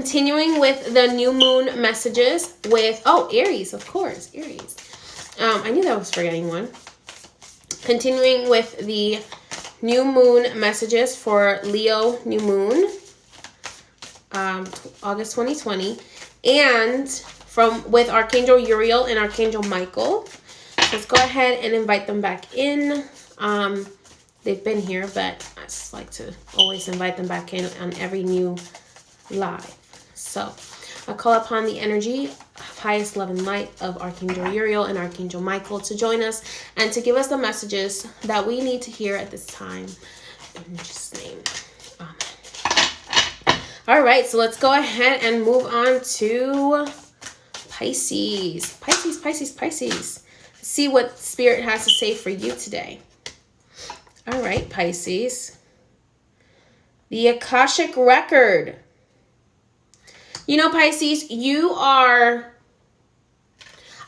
Continuing with the new moon messages with, Aries, of course, Aries. I knew that I was forgetting one. Continuing with the new moon messages for Leo new moon, August 2020, and with Archangel Uriel and Archangel Michael. Let's go ahead and invite them back in. They've been here, but I just like to always invite them back in on every new live. So I call upon the energy of highest love and light of Archangel Uriel and Archangel Michael to join us and to give us the messages that we need to hear at this time. In Jesus' name, amen. All right, so let's go ahead and move on to Pisces. Pisces. See what Spirit has to say for you today. All right, Pisces. The Akashic Record. You know, Pisces, you are,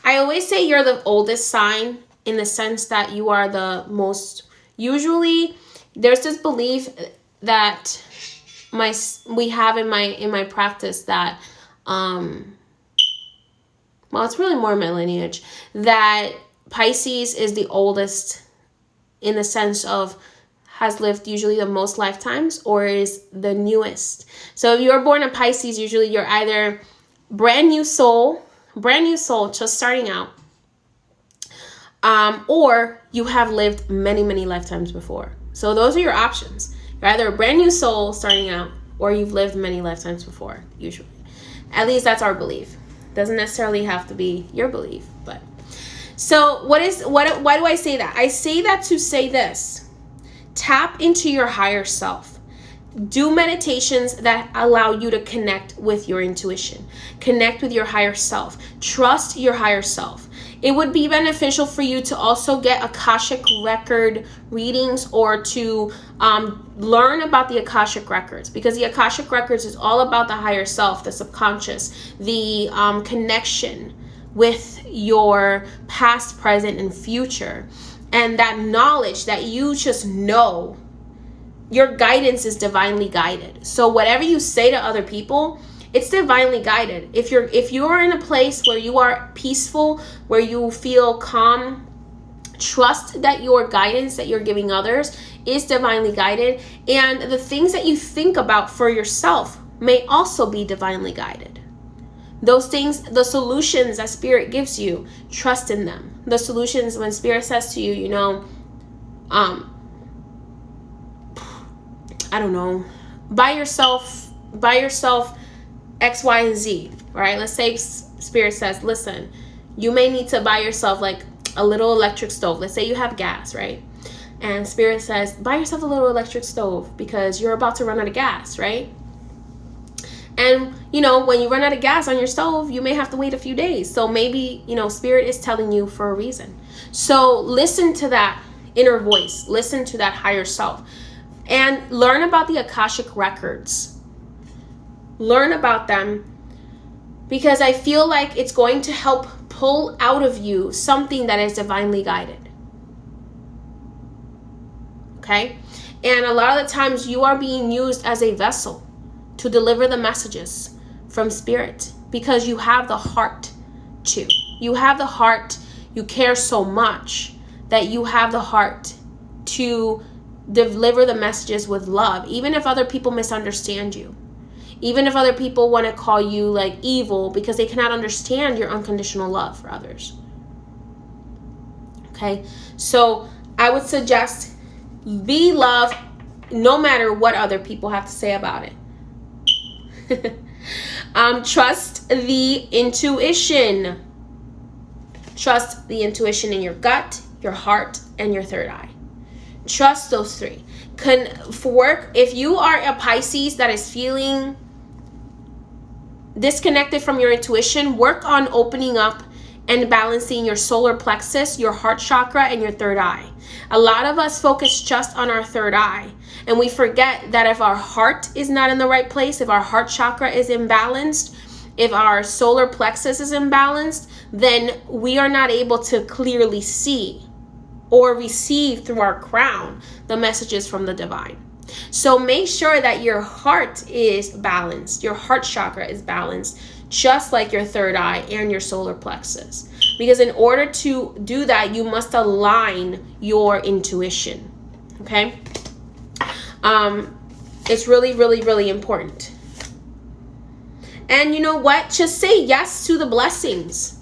I always say you're the oldest sign in the sense that you are the most, usually there's this belief that we have in my practice that, well, it's really more my lineage, that Pisces is the oldest in the sense of has lived usually the most lifetimes or is the newest. So if you're born a Pisces, usually you're either brand new soul, just starting out, or you have lived many, many lifetimes before. So those are your options. You're either a brand new soul starting out or you've lived many lifetimes before, usually. At least that's our belief. Doesn't necessarily have to be your belief, but. So why do I say that? I say that to say this. Tap into your higher self. Do meditations that allow you to connect with your intuition. Connect with your higher self. Trust your higher self. It would be beneficial for you to also get Akashic Record readings or to learn about the Akashic Records, because the Akashic Records is all about the higher self, the subconscious, the connection with your past, present, and future. And that knowledge that you just know, your guidance is divinely guided. So whatever you say to other people, it's divinely guided. If you're in a place where you are peaceful, where you feel calm, trust that your guidance that you're giving others is divinely guided. And the things that you think about for yourself may also be divinely guided. Those things, the solutions that Spirit gives you, trust in them. The solutions when Spirit says to you, I don't know, buy yourself X, Y, and Z, right? Let's say Spirit says, listen, you may need to buy yourself like a little electric stove. Let's say you have gas, right? And Spirit says, buy yourself a little electric stove because you're about to run out of gas, right? And, when you run out of gas on your stove, you may have to wait a few days. So maybe, Spirit is telling you for a reason. So listen to that inner voice. Listen to that higher self. And learn about the Akashic Records. Learn about them, because I feel like it's going to help pull out of you something that is divinely guided. Okay? And a lot of the times you are being used as a vessel to deliver the messages from Spirit, because you have the heart to. You have the heart. You care so much that you have the heart to deliver the messages with love, even if other people misunderstand you. Even if other people want to call you like evil because they cannot understand your unconditional love for others. Okay? So I would suggest be love no matter what other people have to say about it. Trust the intuition. Trust the intuition in your gut, your heart, and your third eye. Trust those three. If you are a Pisces that is feeling disconnected from your intuition, work on opening up and balancing your solar plexus, your heart chakra, and your third eye. A lot of us focus just on our third eye, and we forget that if our heart is not in the right place, if our heart chakra is imbalanced, if our solar plexus is imbalanced, then we are not able to clearly see or receive through our crown the messages from the divine. So make sure that your heart is balanced. Your heart chakra is balanced, just like your third eye and your solar plexus. Because in order to do that, you must align your intuition. Okay? It's really, really, really important. And you know what? Just say yes to the blessings.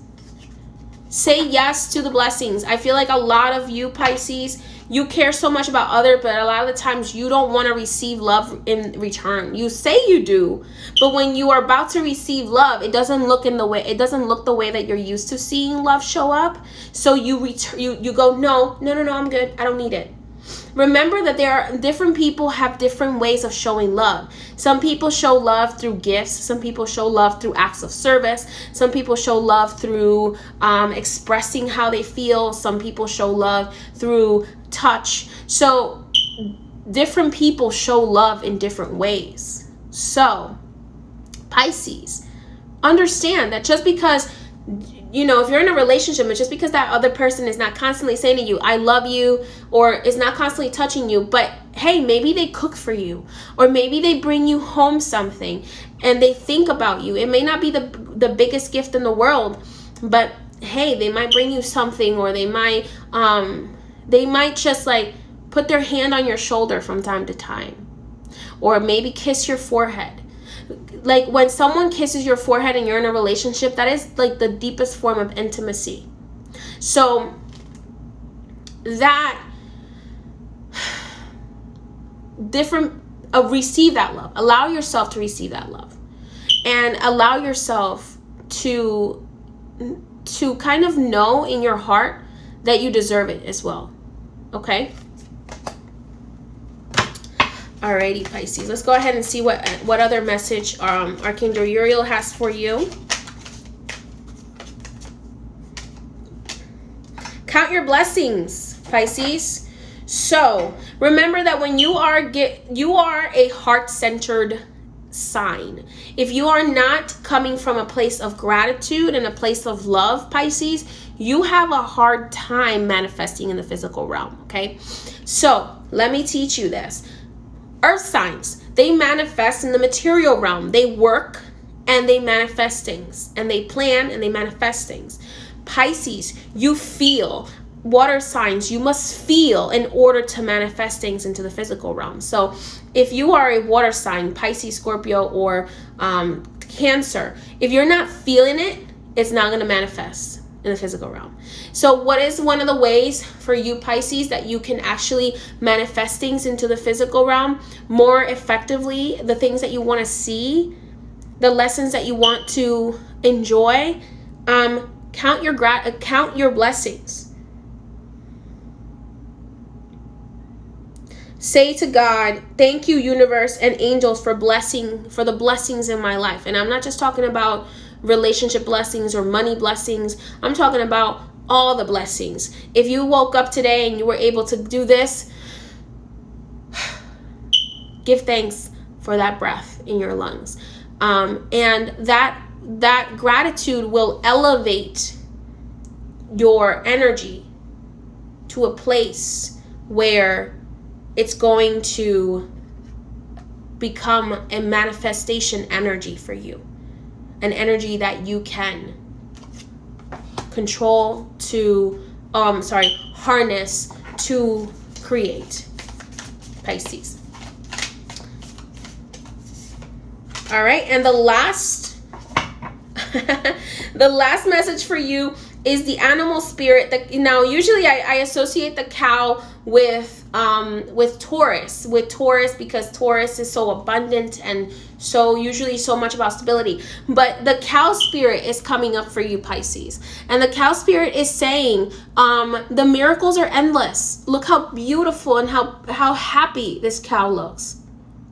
Say yes to the blessings. I feel like a lot of you Pisces, you care so much about others, but a lot of the times you don't want to receive love in return. You say you do, but when you are about to receive love, it doesn't look the way that you're used to seeing love show up. So you go, no, I'm good. I don't need it. Remember that there are different people have different ways of showing love. Some people show love through gifts. Some people show love through acts of service. Some people show love through expressing how they feel. Some people show love through touch. So different people show love in different ways. So Pisces, understand that just because, you know, if you're in a relationship, and just because that other person is not constantly saying to you, I love you, or is not constantly touching you, but hey, maybe they cook for you, or maybe they bring you home something and they think about you. It may not be the biggest gift in the world, but hey, they might bring you something, or they might just like put their hand on your shoulder from time to time, or maybe kiss your forehead. Like when someone kisses your forehead and you're in a relationship, that is like the deepest form of intimacy. So that receive that love. Allow yourself to receive that love, and allow yourself to kind of know in your heart that you deserve it as well. Okay? Alrighty, Pisces. Let's go ahead and see what other message Archangel Uriel has for you. Count your blessings, Pisces. So remember that when you are a heart-centered sign. If you are not coming from a place of gratitude and a place of love, Pisces, you have a hard time manifesting in the physical realm. Okay, so let me teach you this. Earth signs, they manifest in the material realm. They work and they manifest things, and they plan and they manifest things. Pisces, you feel. Water signs, you must feel in order to manifest things into the physical realm. So if you are a water sign, Pisces, Scorpio, or Cancer, if you're not feeling it, it's not going to manifest in the physical realm. So what is one of the ways for you Pisces that you can actually manifest things into the physical realm more effectively? The things that you want to see, the lessons that you want to enjoy, count your blessings. Say to God, thank you, universe and angels, for the blessings in my life. And I'm not just talking about relationship blessings or money blessings. I'm talking about all the blessings. If you woke up today and you were able to do this, give thanks for that breath in your lungs. And that gratitude will elevate your energy to a place where it's going to become a manifestation energy for you. An energy that you can control harness to create, Pisces. All right, and the last message for you is the animal spirit. Now, usually I associate the cow with Taurus, because Taurus is so abundant and so usually so much about stability. But the cow spirit is coming up for you, Pisces, and the cow spirit is saying the miracles are endless. Look how beautiful and how happy this cow looks.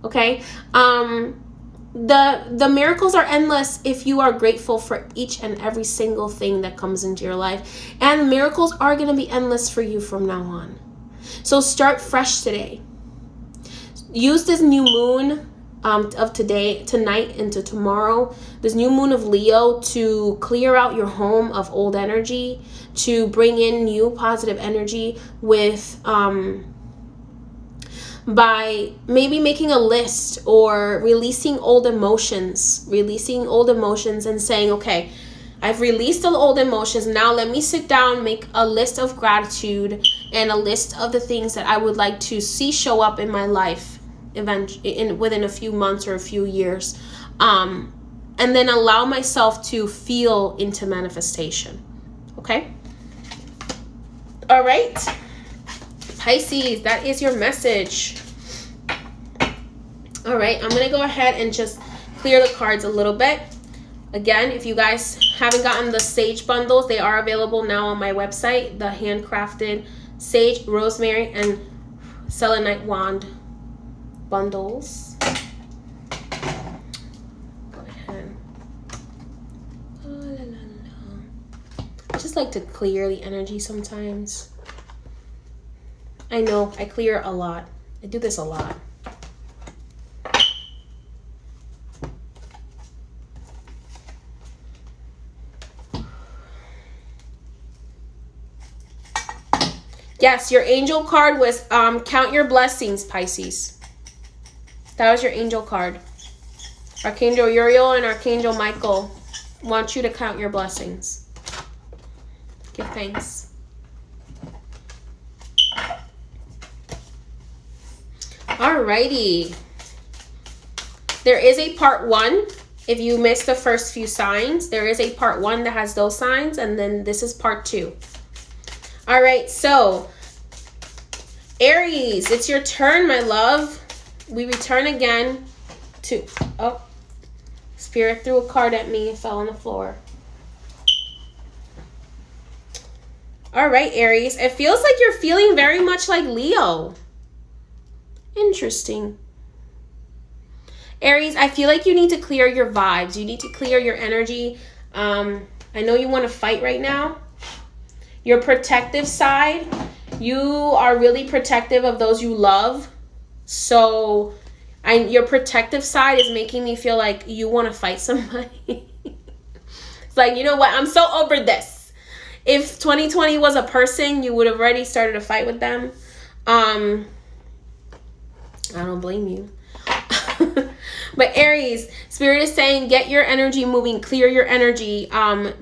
Okay, the miracles are endless if you are grateful for each and every single thing that comes into your life, and the miracles are going to be endless for you from now on. So start fresh today. Use this new moon of tonight into tomorrow, this new moon of Leo, to clear out your home of old energy, to bring in new positive energy with by maybe making a list or releasing old emotions and saying, okay, I've released the old emotions. Now let me sit down, make a list of gratitude and a list of the things that I would like to see show up in my life within a few months or a few years. And then allow myself to feel into manifestation. Okay? All right. Pisces, that is your message. All right, I'm going to go ahead and just clear the cards a little bit. Again, if you guys haven't gotten the sage bundles, they are available now on my website. The handcrafted sage, rosemary, and selenite wand bundles. Go ahead. Oh, la, la, la. I just like to clear the energy sometimes. I know, I clear a lot. I do this a lot. Yes, your angel card was count your blessings, Pisces. That was your angel card. Archangel Uriel and Archangel Michael want you to count your blessings. Give thanks. Alrighty. There is a part 1. If you missed the first few signs, there is a part 1 that has those signs, and then this is part 2. All right, so Aries, it's your turn, my love. We return again to, oh, Spirit threw a card at me, it fell on the floor. All right, Aries, it feels like you're feeling very much like Leo. Interesting. Aries, I feel like you need to clear your vibes. You need to clear your energy. I know you want to fight right now. Your protective side, you are really protective of those you love. So your protective side is making me feel like you want to fight somebody. It's like, you know what? I'm so over this. If 2020 was a person, you would have already started a fight with them. I don't blame you. But Aries, Spirit is saying, get your energy moving, clear your energy,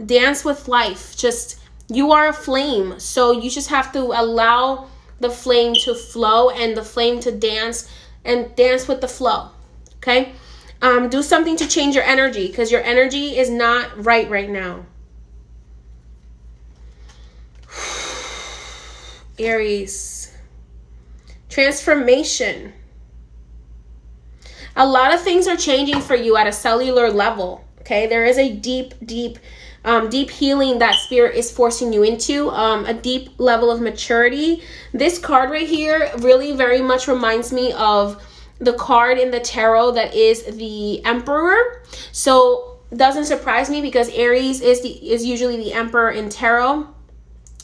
dance with life. Just, you are a flame, so you just have to allow the flame to flow and the flame to dance and dance with the flow. Okay? Do something to change your energy because your energy is not right now. Aries, transformation. A lot of things are changing for you at a cellular level. Okay, there is a deep healing that Spirit is forcing you into, a deep level of maturity. This card right here really very much reminds me of the card in the tarot that is the Emperor. So doesn't surprise me because Aries is usually the Emperor in tarot.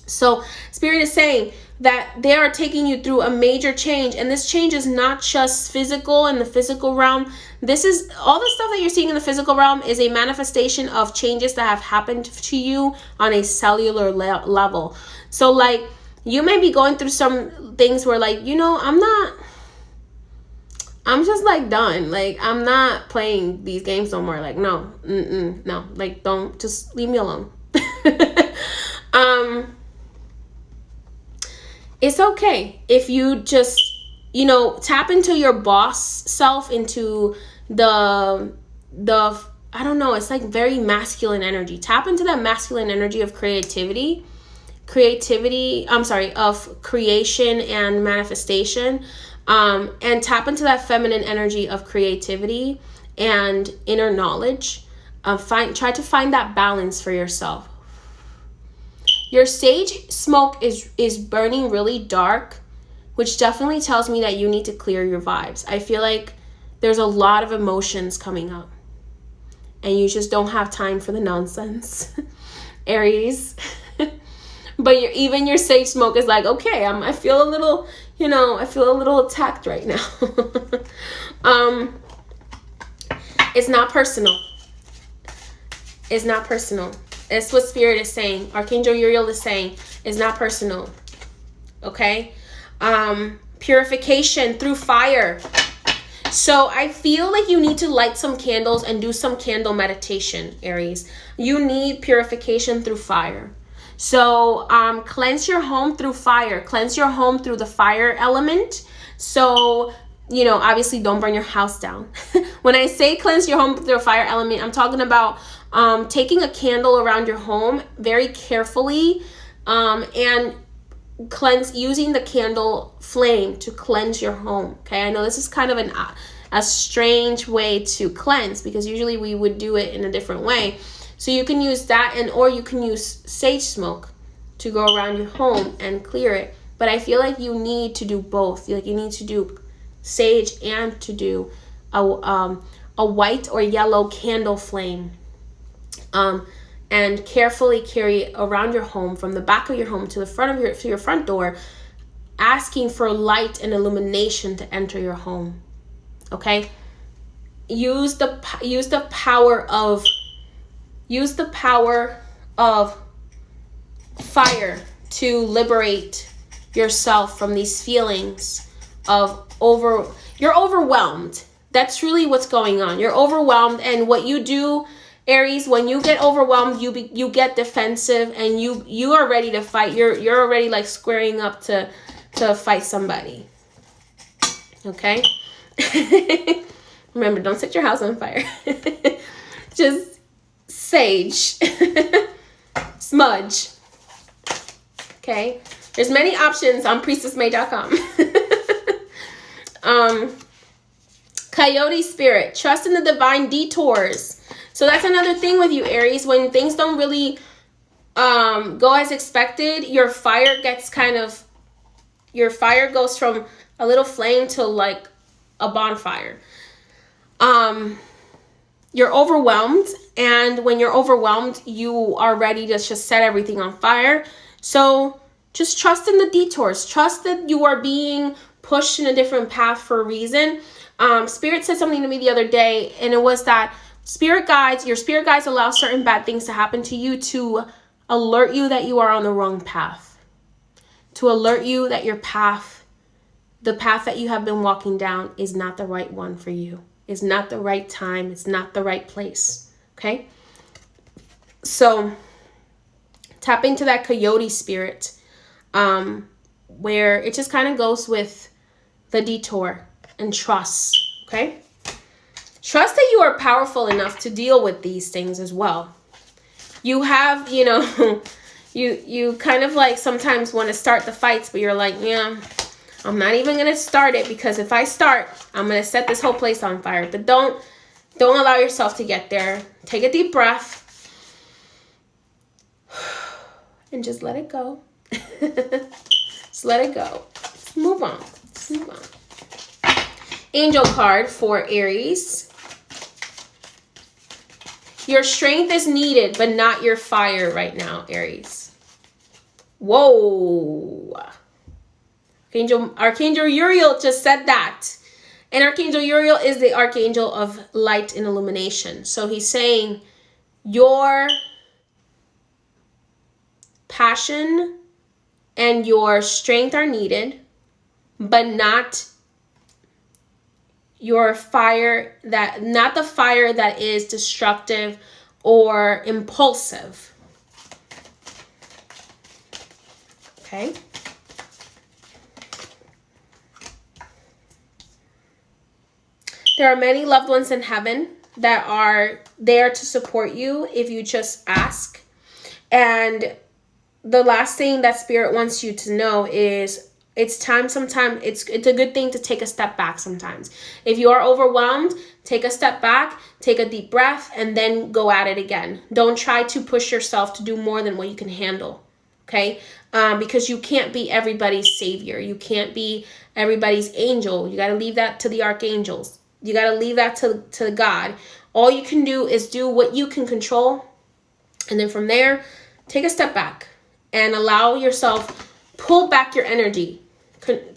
So Spirit is saying that they are taking you through a major change, and this change is not just physical in the physical realm. This is all the stuff that you're seeing in the physical realm is a manifestation of changes that have happened to you on a cellular level. So like you may be going through some things where like, you know, I'm just like done. Like I'm not playing these games no more. Like no, no, like don't, just leave me alone. It's okay if you just, you know, tap into your boss self, into the I don't know, it's like very masculine energy. Tap into that masculine energy of creativity, of creation and manifestation, and tap into that feminine energy of creativity and inner knowledge. Try to find that balance for yourself. Your sage smoke is burning really dark, which definitely tells me that you need to clear your vibes. I feel like there's a lot of emotions coming up, and you just don't have time for the nonsense, Aries. But even your sage smoke is like, okay, I feel a little, you know, I feel a little attacked right now. It's not personal. It's not personal. It's what Spirit is saying. Archangel Uriel is saying, it's not personal. Okay? purification through fire. So I feel like you need to light some candles and do some candle meditation, Aries. You need purification through fire. So cleanse your home through fire. Cleanse your home through the fire element. So, you know, obviously don't burn your house down. When I say cleanse your home through a fire element, I'm talking about taking a candle around your home very carefully and using the candle flame to cleanse your home. Okay, I know this is kind of a strange way to cleanse, because usually we would do it in a different way. So you can use that, or you can use sage smoke to go around your home and clear it. But I feel like you need to do both. Like you need to do sage and to do a white or yellow candle flame. And carefully carry it around your home, from the back of your home to the front of your front door, asking for light and illumination to enter your home. Okay? Use the power of fire to liberate yourself from these feelings of you're overwhelmed. That's really what's going on. You're overwhelmed, and what you do, Aries, when you get overwhelmed, you get defensive, and you are ready to fight. You're already like squaring up to fight somebody. Okay? Remember, don't set your house on fire. Just sage. Smudge. Okay? There's many options on priestessmay.com. Coyote spirit, trust in the divine detours. So that's another thing with you, Aries. When things don't really go as expected, your fire goes from a little flame to like a bonfire. You're overwhelmed, and when you're overwhelmed, you are ready to just set everything on fire. So just trust in the detours. Trust that you are being pushed in a different path for a reason. Spirit said something to me the other day, and it was that your spirit guides allow certain bad things to happen to you to alert you that you are on the wrong path. To alert you that the path that you have been walking down is not the right one for you. It's not the right time. It's not the right place. Okay? So tap into that coyote spirit, where it just kind of goes with the detour, and trust. Okay? Trust that you are powerful enough to deal with these things as well. You have, you kind of like sometimes want to start the fights, but you're like, yeah, I'm not even going to start it, because if I start, I'm going to set this whole place on fire. But don't allow yourself to get there. Take a deep breath and just let it go. Just let it go. Just move on. Just move on. Angel card for Aries. Your strength is needed, but not your fire right now, Aries. Whoa. Archangel Uriel just said that. And Archangel Uriel is the archangel of light and illumination. So he's saying your passion and your strength are needed, but not your fire, not the fire that is destructive or impulsive. Okay? There are many loved ones in heaven that are there to support you if you just ask. And the last thing that Spirit wants you to know is it's time sometimes. It's a good thing to take a step back sometimes. If you are overwhelmed, take a step back, take a deep breath, and then go at it again. Don't try to push yourself to do more than what you can handle. Okay? Because you can't be everybody's savior. You can't be everybody's angel. You got to leave that to the archangels. You got to leave that to God. All you can do is do what you can control. And then from there, take a step back and allow yourself, pull back your energy.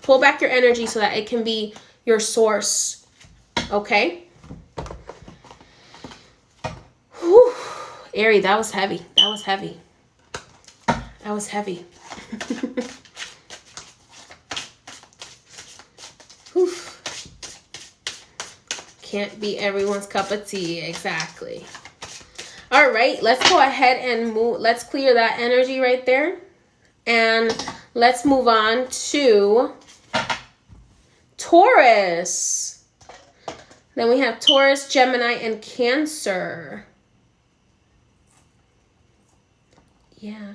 Pull back your energy so that it can be your source. Okay? Whew. Aries, that was heavy. That was heavy. That was heavy. Can't be everyone's cup of tea. Exactly. All right, let's go ahead and move. Let's clear that energy right there. And let's move on to Taurus. Then we have Taurus, Gemini, and Cancer. Yeah.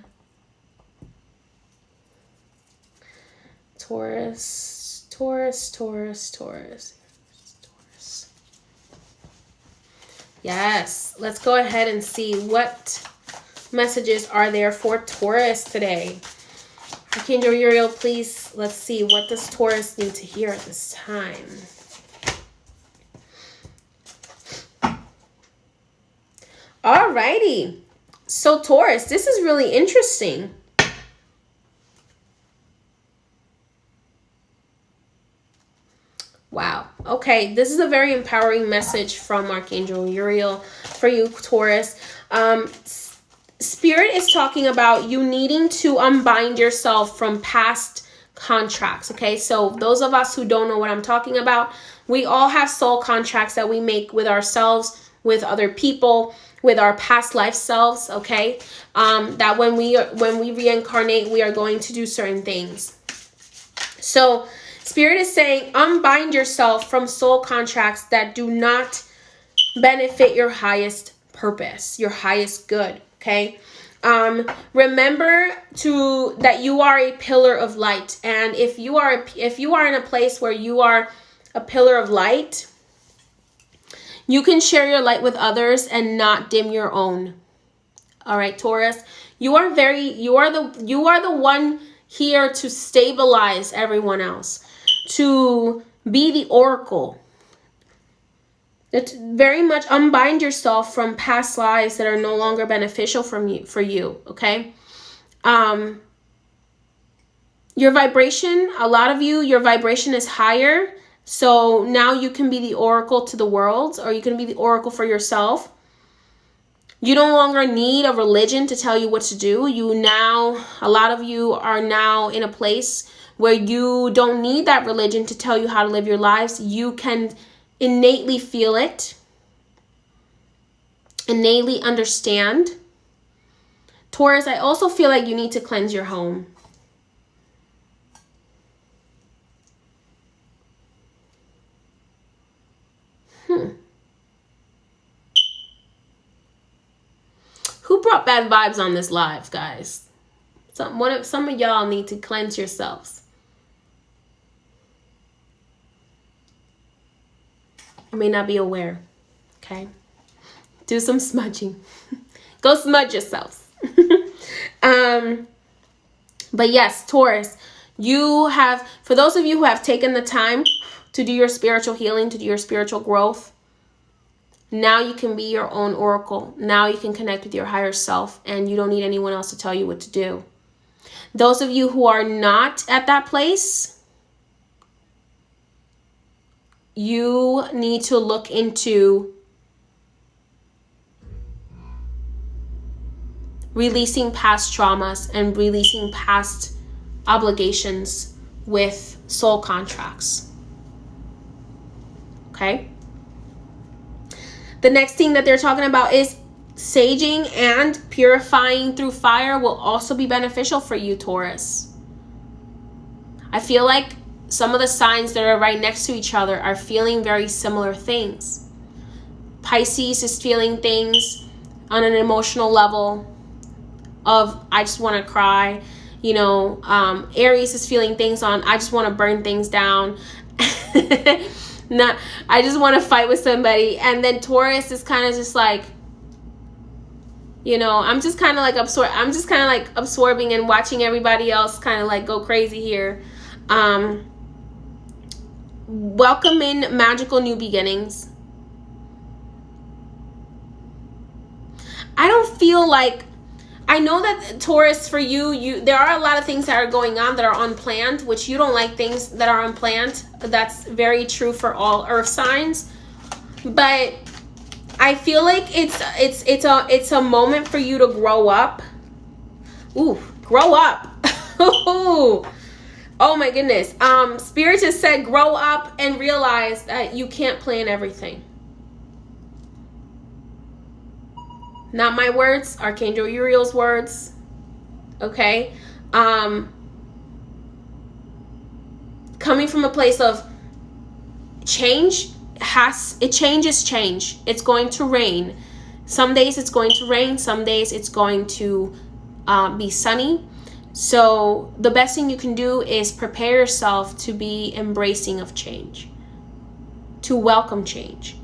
Taurus, Taurus, Taurus, Taurus. Yes, let's go ahead and see what messages are there for Taurus today. Archangel Uriel, please, let's see, what does Taurus need to hear at this time? Alrighty. So Taurus, this is really interesting. Wow. Okay, this is a very empowering message from Archangel Uriel for you, Taurus. Spirit is talking about you needing to unbind yourself from past contracts, okay? So those of us who don't know what I'm talking about, we all have soul contracts that we make with ourselves, with other people, with our past life selves, okay? That when we reincarnate, we are going to do certain things. So Spirit is saying, unbind yourself from soul contracts that do not benefit your highest purpose, your highest good, okay? Remember that you are a pillar of light. And if you are in a place where you are a pillar of light, you can share your light with others and not dim your own. All right, Taurus, you are the one here to stabilize everyone else, to be the oracle. It's very much unbind yourself from past lives that are no longer beneficial for you, okay? Your vibration, a lot of you, your vibration is higher. So now you can be the oracle to the world, or you can be the oracle for yourself. You no longer need a religion to tell you what to do. A lot of you are now in a place where you don't need that religion to tell you how to live your lives. You can innately feel it, innately understand. Taurus, I also feel like you need to cleanse your home. Who brought bad vibes on this live, guys? Some of y'all need to cleanse yourselves. You may not be aware, okay? Do some smudging. Go smudge yourselves. But yes, Taurus, for those of you who have taken the time to do your spiritual healing, to do your spiritual growth, now you can be your own oracle. Now you can connect with your higher self, and you don't need anyone else to tell you what to do. Those of you who are not at that place, you need to look into releasing past traumas and releasing past obligations with soul contracts. Okay? The next thing that they're talking about is saging and purifying through fire will also be beneficial for you, Taurus. I feel like some of the signs that are right next to each other are feeling very similar things. Pisces is feeling things on an emotional level of, I just want to cry. Aries is feeling things on, I just want to burn things down. I just want to fight with somebody. And then Taurus is kind of just like, I'm just kind of like absorbing and watching everybody else kind of like go crazy here. Welcome in magical new beginnings. I don't feel like, I know that Taurus, for you, there are a lot of things that are going on that are unplanned, which you don't like things that are unplanned. That's very true for all earth signs. But I feel like it's a moment for you to grow up. Ooh, grow up. Ooh. Oh my goodness. Spirit just said grow up and realize that you can't plan everything. Not my words, Archangel Uriel's words. Okay? Coming from a place of change change is change. It's going to rain. Some days it's going to rain, some days it's going to be sunny. So the best thing you can do is prepare yourself to be embracing of change, to welcome change,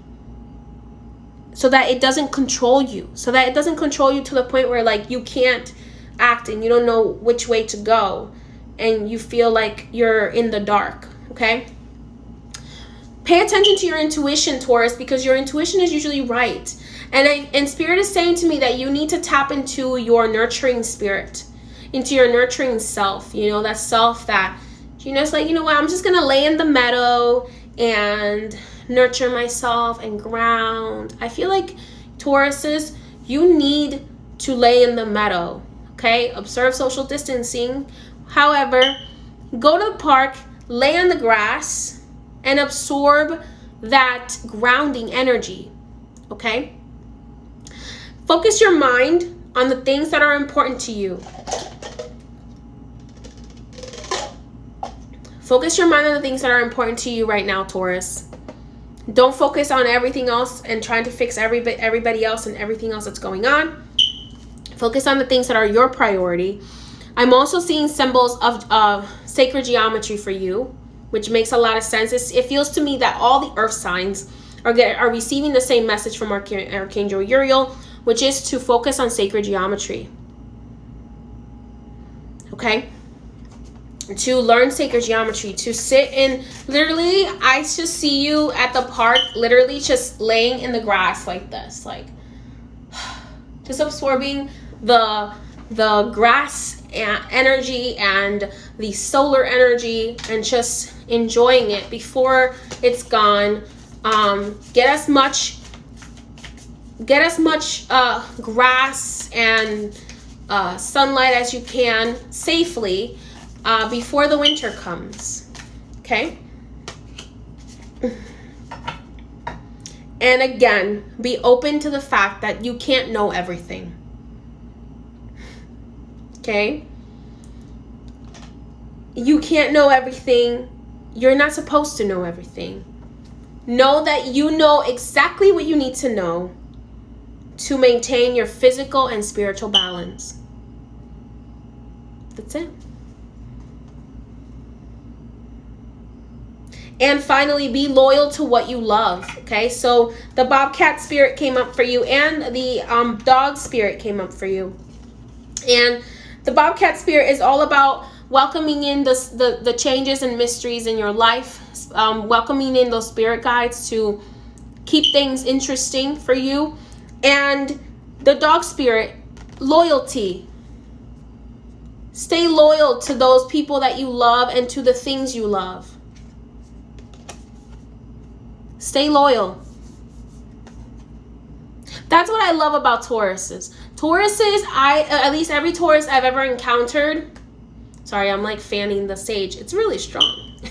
so that it doesn't control you, so that it doesn't control you to the point where like you can't act and you don't know which way to go and you feel like you're in the dark. Okay? Pay attention to your intuition, Taurus, because your intuition is usually right. And Spirit is saying to me that you need to tap into your nurturing spirit, into your nurturing self, you know, that self that, you know, it's like, you know what, I'm just going to lay in the meadow and nurture myself and ground. I feel like Tauruses, you need to lay in the meadow, okay? Observe social distancing. However, go to the park, lay on the grass, and absorb that grounding energy, okay? Focus your mind on the things that are important to you. Focus your mind on the things that are important to you right now, Taurus. Don't focus on everything else and trying to fix everybody else and everything else that's going on. Focus on the things that are your priority. I'm also seeing symbols of sacred geometry for you, which makes a lot of sense. It feels to me that all the earth signs are receiving the same message from Archangel Uriel, which is to focus on sacred geometry. Okay? To learn sacred geometry, to sit in, literally, I just see you at the park, literally just laying in the grass like this, like, just absorbing the grass energy and the solar energy and just enjoying it before it's gone. Get as much grass and sunlight as you can safely before the winter comes. Okay? And again, be open to the fact that you can't know everything. Okay? You can't know everything. You're not supposed to know everything. Know that you know exactly what you need to know to maintain your physical and spiritual balance. That's it. And finally, be loyal to what you love. Okay, so the Bobcat spirit came up for you, and the dog spirit came up for you. And the Bobcat spirit is all about welcoming in the changes and mysteries in your life, welcoming in those spirit guides to keep things interesting for you. And the dog spirit, loyalty. Stay loyal to those people that you love and to the things you love. Stay loyal. That's what I love about Tauruses. Tauruses, at least every Taurus I've ever encountered, sorry, I'm like fanning the sage. It's really strong.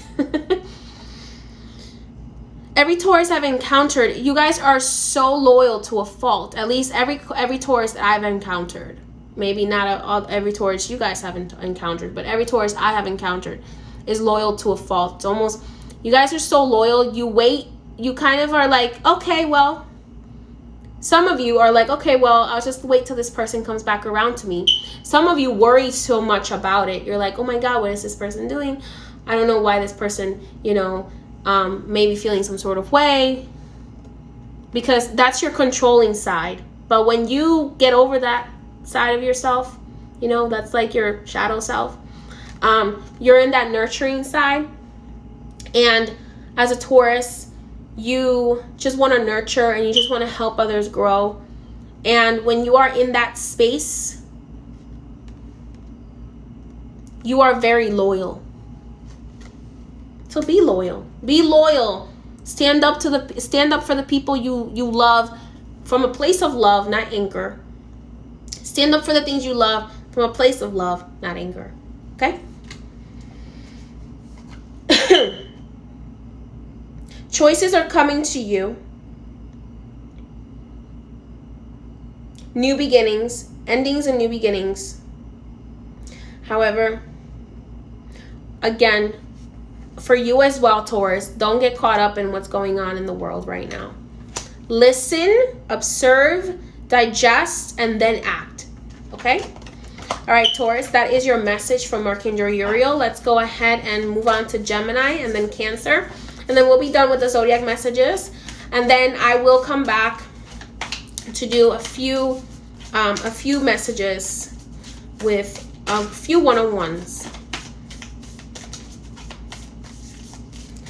Every Taurus I've encountered, you guys are so loyal to a fault. At least every Taurus that I've encountered. Maybe not every Taurus you guys haven't encountered, but every Taurus I have encountered is loyal to a fault. It's almost, you guys are so loyal, you wait, you kind of are like, okay, well, some of you are like, okay, well, I'll just wait till this person comes back around to me. Some of you worry so much about it. You're like, oh my God, what is this person doing? I don't know why this person, maybe feeling some sort of way, because that's your controlling side. But when you get over that side of yourself, that's like your shadow self, you're in that nurturing side. And as a Taurus, you just want to nurture and you just want to help others grow. And when you are in that space, you are very loyal. So be loyal. Be loyal. Stand up for the people you love from a place of love, not anger. Stand up for the things you love from a place of love, not anger. Okay? Choices are coming to you. New beginnings, endings and new beginnings. However, again, for you as well, Taurus, don't get caught up in what's going on in the world right now. Listen, observe, digest, and then act. Okay? All right, Taurus, that is your message from Archangel Uriel. Let's go ahead and move on to Gemini and then Cancer. And then we'll be done with the Zodiac messages. And then I will come back to do a few messages with a few one-on-ones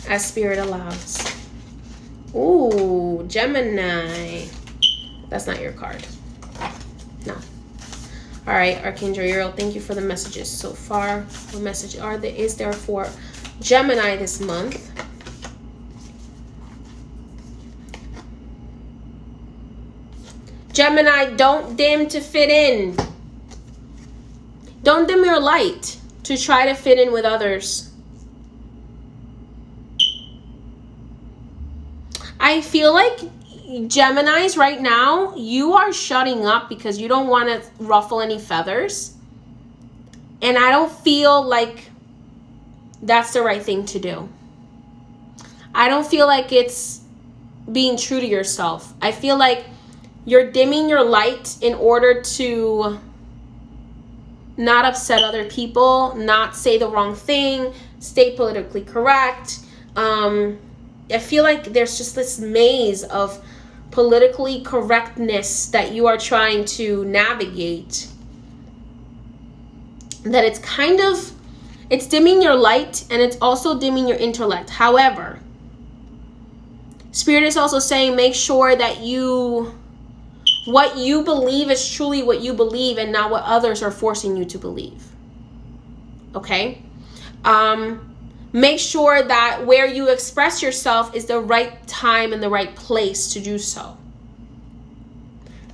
as Spirit allows. Ooh, Gemini. That's not your card. No. All right, Archangel Uriel, thank you for the messages so far. What message is there for Gemini this month? Gemini, don't dim to fit in. Don't dim your light to try to fit in with others. I feel like Geminis right now, you are shutting up because you don't want to ruffle any feathers. And I don't feel like that's the right thing to do. I don't feel like it's being true to yourself. I feel like you're dimming your light in order to not upset other people, not say the wrong thing, stay politically correct. I feel like there's just this maze of politically correctness that you are trying to navigate. That it's dimming your light and it's also dimming your intellect. However, Spirit is also saying make sure that what you believe is truly what you believe and not what others are forcing you to believe. Okay? Make sure that where you express yourself is the right time and the right place to do so.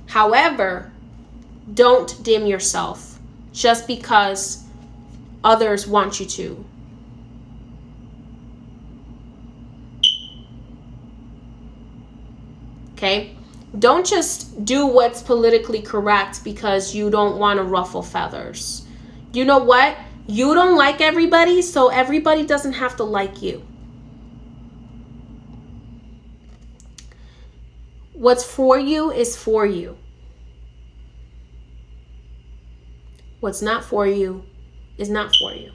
However, don't dim yourself just because others want you to. Okay? Don't just do what's politically correct because you don't want to ruffle feathers. You know what? You don't like everybody, so everybody doesn't have to like you. What's for you is for you. What's not for you is not for you.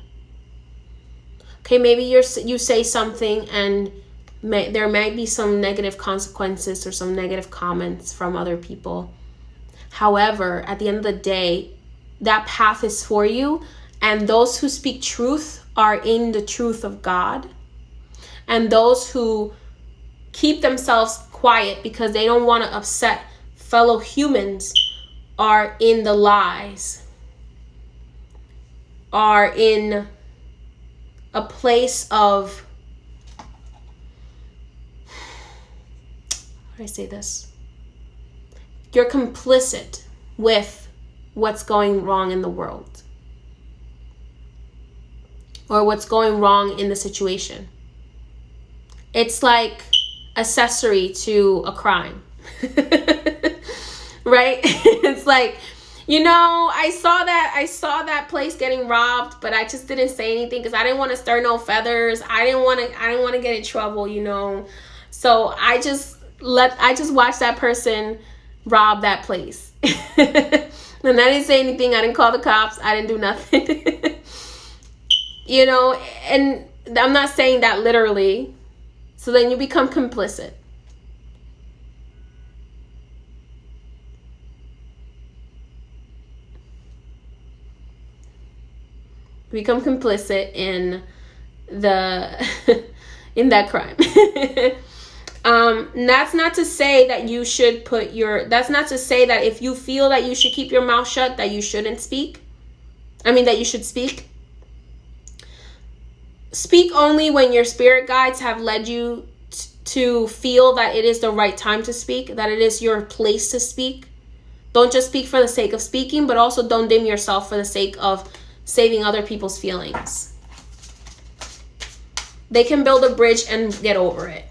Okay, maybe you say something and there may be some negative consequences or some negative comments from other people. However, at the end of the day, that path is for you, and those who speak truth are in the truth of God, and those who keep themselves quiet because they don't want to upset fellow humans are in the lies, are in a place of, how do I say this? You're complicit with what's going wrong in the world or what's going wrong in the situation. It's like accessory to a crime. Right? It's like, you know, I saw that place getting robbed, but I just didn't say anything because I didn't want to stir no feathers. I didn't want to get in trouble, you know. So I just watched that person rob that place. And I didn't say anything. I didn't call the cops. I didn't do nothing. You know, and I'm not saying that literally. So then you become complicit. Become complicit in in that crime. That's not to say that you should that's not to say that if you feel that you should keep your mouth shut, that you shouldn't speak. That you should speak. Speak only when your spirit guides have led you to feel that it is the right time to speak, that it is your place to speak. Don't just speak for the sake of speaking, but also don't dim yourself for the sake of saving other people's feelings. they can build a bridge and get over it.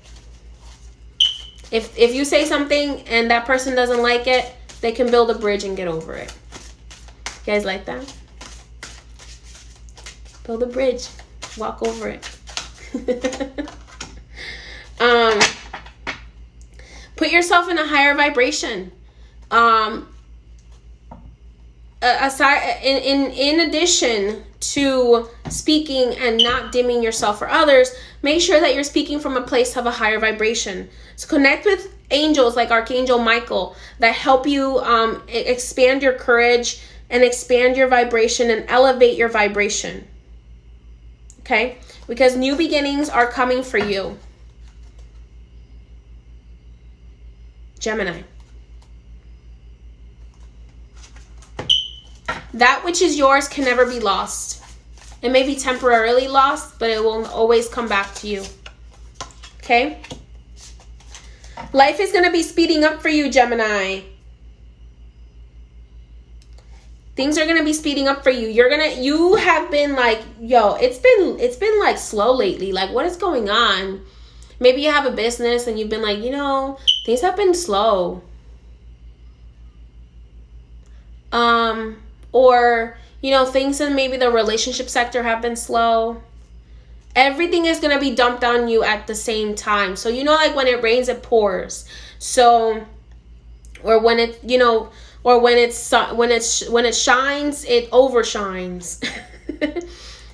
If you say something and that person doesn't like it, they can build a bridge and get over it. You guys like that? Build a bridge. Walk over it. Put yourself in a higher vibration. Aside, in addition to speaking and not dimming yourself for others, make sure that you're speaking from a place of a higher vibration. So connect with angels like Archangel Michael that help you expand your courage and expand your vibration and elevate your vibration. Okay? Because new beginnings are coming for you. Gemini. That which is yours can never be lost. It may be temporarily lost, but it will always come back to you. Okay? Life is going to be speeding up for you, Gemini. Things are going to be speeding up for you. You have been like, yo, it's been like slow lately. Like, what is going on? Maybe you have a business and you've been like, things have been slow. Or, things in maybe the relationship sector have been slow. Everything is going to be dumped on you at the same time. So, like when it rains, it pours. So, or when it, or when it shines, it overshines.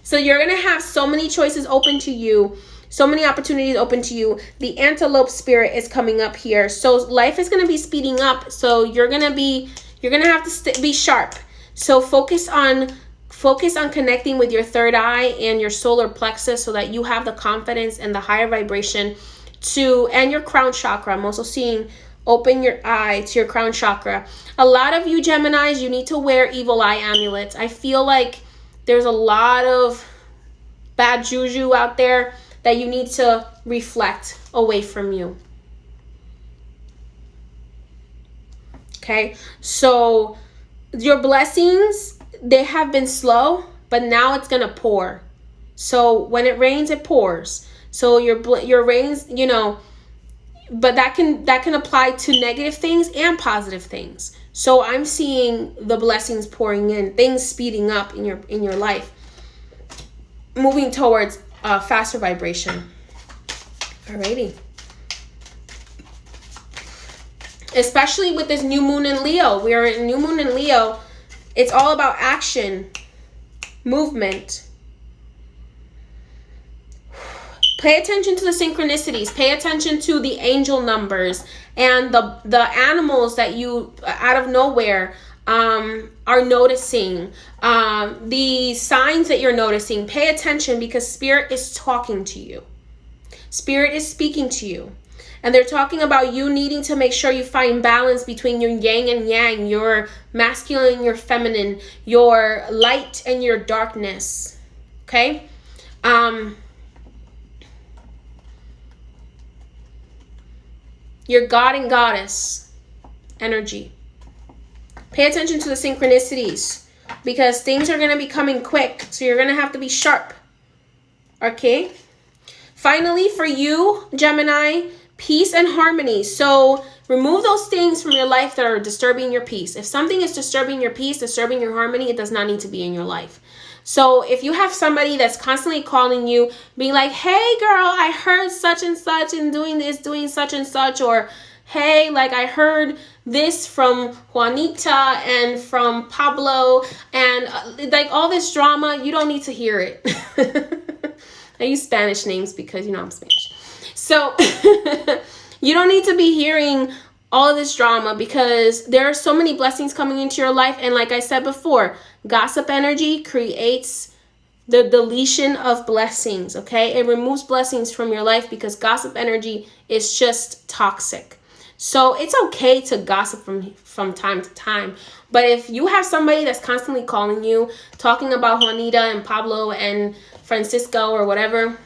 So you're going to have so many choices open to you. So many opportunities open to you. The antelope spirit is coming up here. So life is going to be speeding up. So you're going to have to be sharp. So focus on connecting with your third eye and your solar plexus so that you have the confidence and the higher vibration and your crown chakra. I'm also seeing open your eye to your crown chakra. A lot of you Geminis, you need to wear evil eye amulets. I feel like there's a lot of bad juju out there that you need to reflect away from you. Okay, so your blessings, they have been slow, but now it's gonna pour. So when it rains, it pours. So your rains, but that can apply to negative things and positive things. So I'm seeing the blessings pouring in, things speeding up in your life, moving towards faster vibration. Alrighty. Especially with this new moon in Leo. We are in new moon in Leo. It's all about action, movement. Pay attention to the synchronicities. Pay attention to the angel numbers and the animals that you, out of nowhere, are noticing. The signs that you're noticing. Pay attention because Spirit is talking to you. Spirit is speaking to you. And they're talking about you needing to make sure you find balance between your yin and yang, your masculine and your feminine, your light and your darkness. Okay? Your God and goddess energy. Pay attention to the synchronicities because things are going to be coming quick. So you're going to have to be sharp. Okay? Finally, for you, Gemini, peace and harmony. So remove those things from your life that are disturbing your peace. If something is disturbing your peace, disturbing your harmony, it does not need to be in your life. So if you have somebody that's constantly calling you, being like, hey girl, I heard such and such and doing this, doing such and such, or hey, like I heard this from Juanita and from Pablo and like all this drama, you don't need to hear it. I use Spanish names because, I'm Spanish. So you don't need to be hearing all of this drama because there are so many blessings coming into your life. And like I said before, gossip energy creates the deletion of blessings, okay? It removes blessings from your life because gossip energy is just toxic. So it's okay to gossip from time to time. But if you have somebody that's constantly calling you, talking about Juanita and Pablo and Francisco or whatever,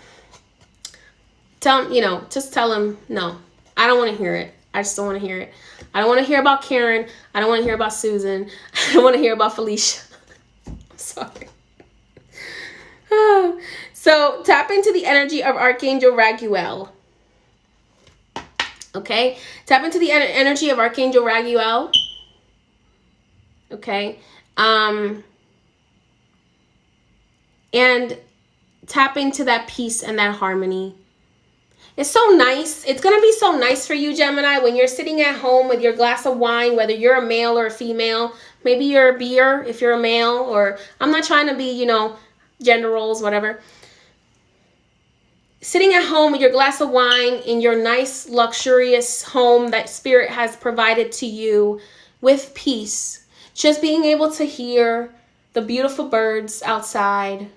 just tell them, no, I don't want to hear it. I just don't want to hear it. I don't want to hear about Karen. I don't want to hear about Susan. I don't want to hear about Felicia. I'm sorry. So tap into the energy of Archangel Raguel. Okay, tap into the energy of Archangel Raguel. Okay, and tap into that peace and that harmony. It's so nice. It's going to be so nice for you, Gemini, when you're sitting at home with your glass of wine, whether you're a male or a female. Maybe you're a beer if you're a male, or I'm not trying to be, you know, gender roles, whatever. Sitting at home with your glass of wine in your nice, luxurious home that Spirit has provided to you with peace. Just being able to hear the beautiful birds outside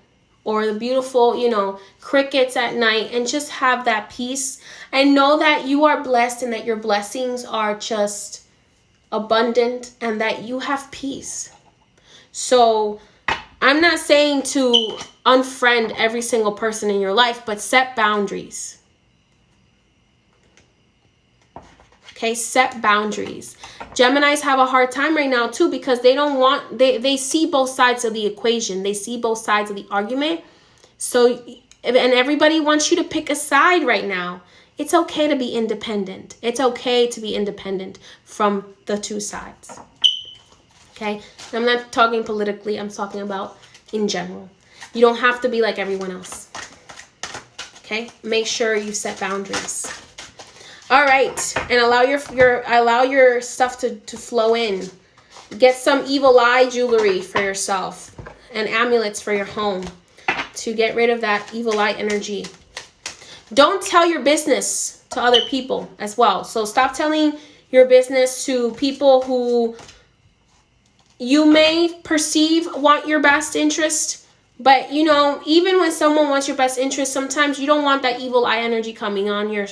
or the beautiful, you know, crickets at night, and just have that peace. And know that you are blessed and that your blessings are just abundant and that you have peace. So I'm not saying to unfriend every single person in your life, but set boundaries. Okay, set boundaries. Geminis have a hard time right now too, because they don't want, they see both sides of the equation. They see both sides of the argument. So, and everybody wants you to pick a side right now. It's okay to be independent. It's okay to be independent from the two sides. Okay, I'm not talking politically. I'm talking about in general. You don't have to be like everyone else. Okay, make sure you set boundaries. All right, and allow your stuff to flow in. Get some evil eye jewelry for yourself and amulets for your home to get rid of that evil eye energy. Don't tell your business to other people as well. So stop telling your business to people who you may perceive want your best interest. But, you know, even when someone wants your best interest, sometimes you don't want that evil eye energy coming on your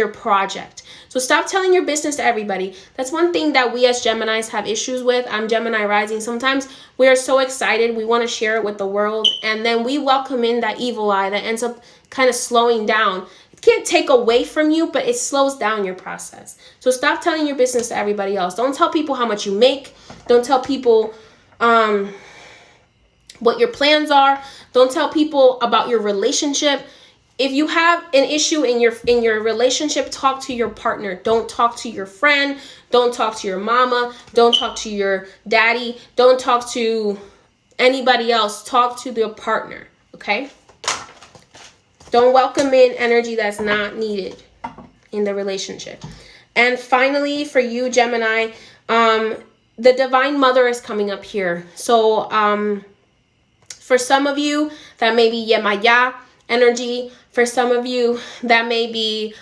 project. So stop telling your business to everybody. That's one thing that we as Geminis have issues with. I'm Gemini rising. Sometimes we are so excited. We want to share it with the world. And then we welcome in that evil eye that ends up kind of slowing down. It can't take away from you, but it slows down your process. So stop telling your business to everybody else. Don't tell people how much you make. Don't tell people what your plans are. Don't tell people about your relationship. If you have an issue in your relationship, talk to your partner. Don't talk to your friend. Don't talk to your mama. Don't talk to your daddy. Don't talk to anybody else. Talk to the partner, okay? Don't welcome in energy that's not needed in the relationship. And finally, for you, Gemini, the Divine Mother is coming up here. So for some of you, that may be Yemaya energy. For some of you, that may be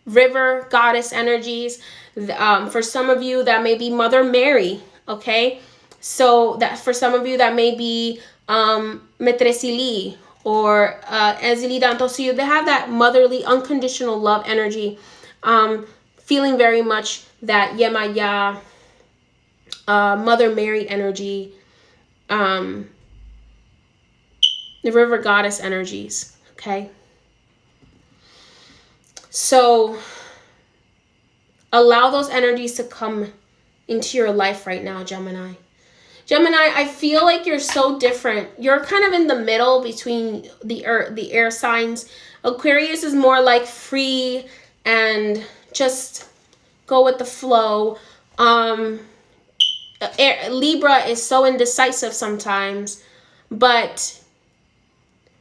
river goddess energies. For some of you, that may be Mother Mary, okay? So that for some of you, that may be Metresili or Ezili So they have that motherly, unconditional love energy, feeling very much that Yemaya, Mother Mary energy, the river goddess energies. Okay. So allow those energies to come into your life right now, Gemini. Gemini, I feel like you're so different. You're kind of in the middle between the air signs. Aquarius is more like free and just go with the flow. Libra is so indecisive sometimes, but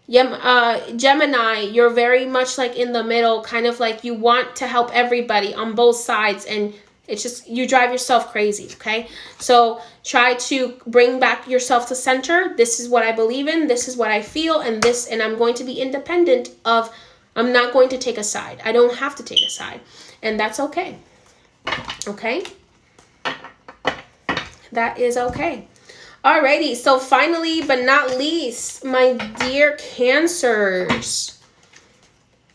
Gemini, you're very much like in the middle, kind of like you want to help everybody on both sides, and it's just you drive yourself crazy. Okay, so try to bring back yourself to center. This is what I believe in, this is what I feel, and I'm going to be independent of, I'm not going to take a side. I don't have to take a side, and that's okay. Okay, that is okay. Alrighty, so finally but not least, my dear Cancers.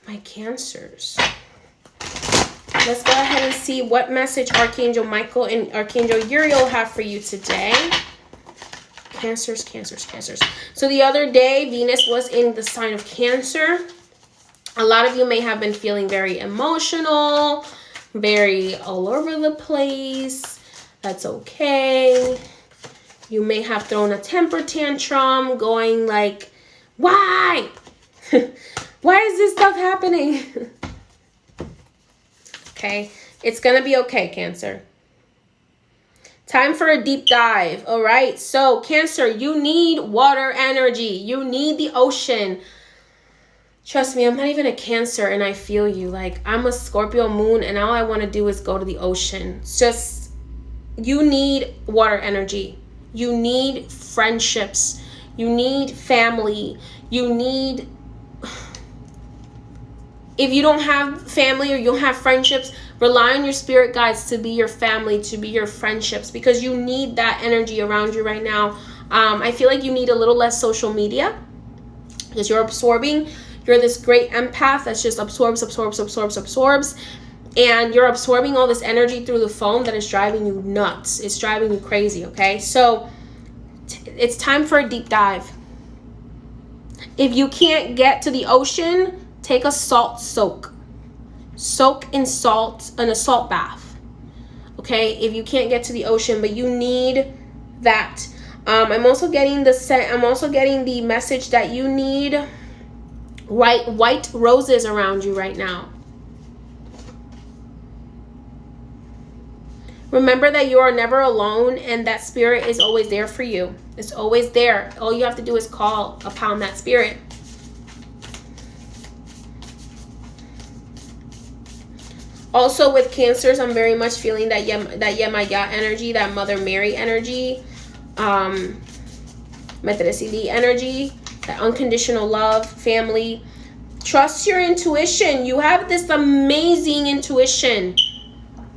My Cancers. Let's go ahead and see what message Archangel Michael and Archangel Uriel have for you today. Cancers, Cancers, Cancers. So the other day, Venus was in the sign of Cancer. A lot of you may have been feeling very emotional, very all over the place. That's okay. You may have thrown a temper tantrum, going like, why? Why is this stuff happening? Okay, it's gonna be okay, Cancer. Time for a deep dive. All right, so Cancer, you need water energy. You need the ocean. Trust me, I'm not even a Cancer, and I feel you. Like, I'm a Scorpio moon, and all I want to do is go to the ocean. Just, you need water energy. You need friendships. You need family. You need... If you don't have family or you don't have friendships, rely on your spirit guides to be your family, to be your friendships, because you need that energy around you right now. I feel like you need a little less social media because you're absorbing. You're this great empath that's just absorbs. And you're absorbing all this energy through the phone that is driving you nuts. It's driving you crazy, okay? So it's time for a deep dive. If you can't get to the ocean, take a salt soak. Soak in salt, in a salt bath. Okay, if you can't get to the ocean, but you need that. I'm also getting the message that you need white roses around you right now. Remember that you are never alone, and that spirit is always there for you. It's always there. All you have to do is call upon that spirit. Also with Cancers, I'm very much feeling that Yemaya energy, that Mother Mary energy, Medresili energy, that unconditional love, family. Trust your intuition. You have this amazing intuition.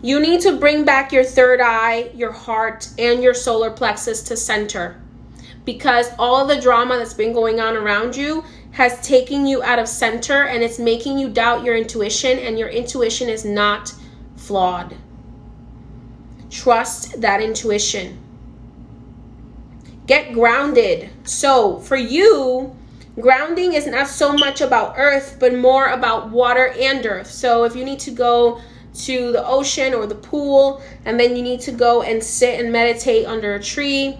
You need to bring back your third eye, your heart, and your solar plexus to center, because all the drama that's been going on around you has taken you out of center, and it's making you doubt your intuition, and your intuition is not flawed. Trust that intuition. Get grounded. So for you, grounding is not so much about earth, but more about water and earth. So if you need to go to the ocean or the pool, and then you need to go and sit and meditate under a tree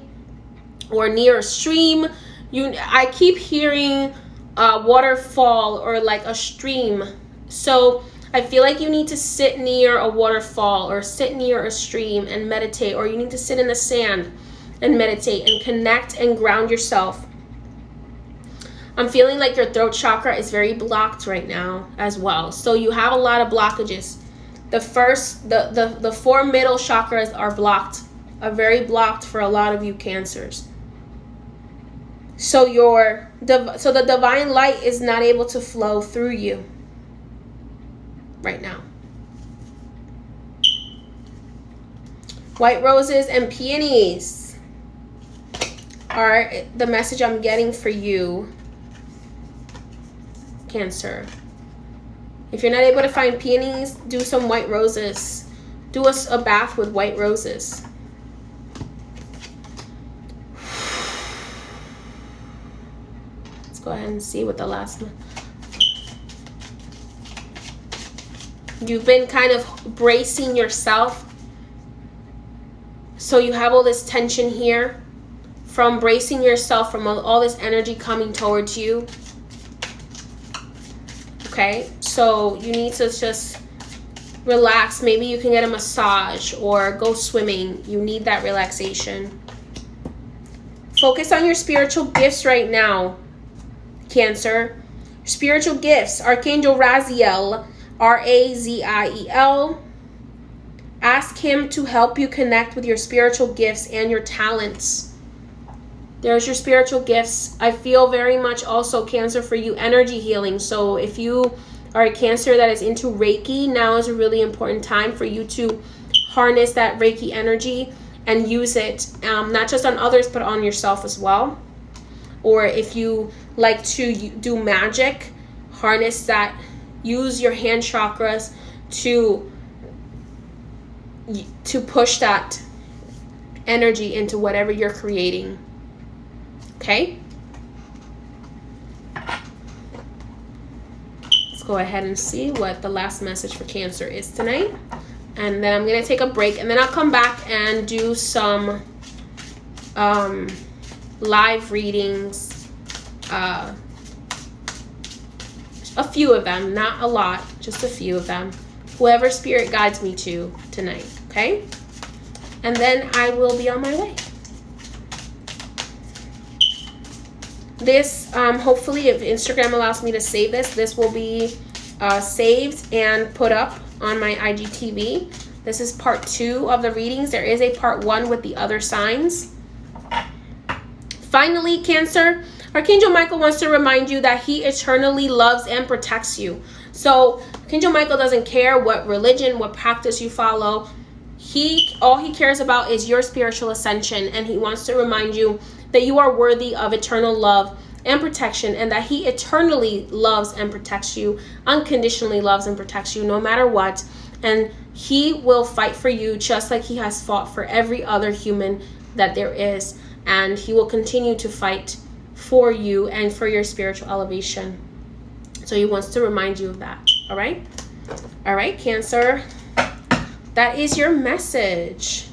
or near a stream, I keep hearing a waterfall or like a stream. So I feel like you need to sit near a waterfall or sit near a stream and meditate, or you need to sit in the sand and meditate and connect and ground yourself. I'm feeling like your throat chakra is very blocked right now as well. So you have a lot of blockages. The four middle chakras are blocked, are very blocked for a lot of you Cancers. So the divine light is not able to flow through you right now. White roses and peonies are the message I'm getting for you, Cancer. If you're not able to find peonies, do some white roses. Do a bath with white roses. Go ahead and see what the last one. You've been kind of bracing yourself. So you have all this tension here from bracing yourself from all this energy coming towards you. Okay, so you need to just relax. Maybe you can get a massage or go swimming. You need that relaxation. Focus on your spiritual gifts right now, Cancer. Spiritual gifts. Archangel Raziel, Raziel. Ask him to help you connect with your spiritual gifts and your talents. There's your spiritual gifts. I feel very much also, Cancer, for you, energy healing. So if you are a Cancer that is into Reiki, now is a really important time for you to harness that Reiki energy and use it, not just on others, but on yourself as well. Or if you like to do magic, harness that. Use your hand chakras to push that energy into whatever you're creating. Okay? Let's go ahead and see what the last message for Cancer is tonight. And then I'm going to take a break, and then I'll come back and do some live readings, a few of them, not a lot, just a few of them. Whoever spirit guides me to tonight, okay? And then I will be on my way. This, hopefully, if Instagram allows me to save this will be saved and put up on my IGTV. This is part 2 of the readings. There is a part 1 with the other signs. Finally, Cancer, Archangel Michael wants to remind you that he eternally loves and protects you. So Archangel Michael doesn't care what religion, what practice you follow. All he cares about is your spiritual ascension, and he wants to remind you that you are worthy of eternal love and protection, and that he eternally loves and protects you, unconditionally loves and protects you no matter what. And he will fight for you just like he has fought for every other human that there is. And he will continue to fight for you and for your spiritual elevation. So he wants to remind you of that. All right? All right, Cancer. That is your message.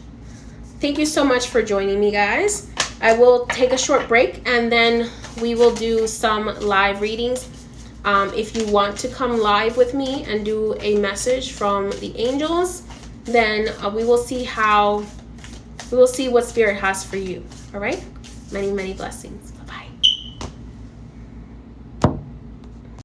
Thank you so much for joining me, guys. I will take a short break and then we will do some live readings. If you want to come live with me and do a message from the angels, then we will see what Spirit has for you. All right? Many, many blessings.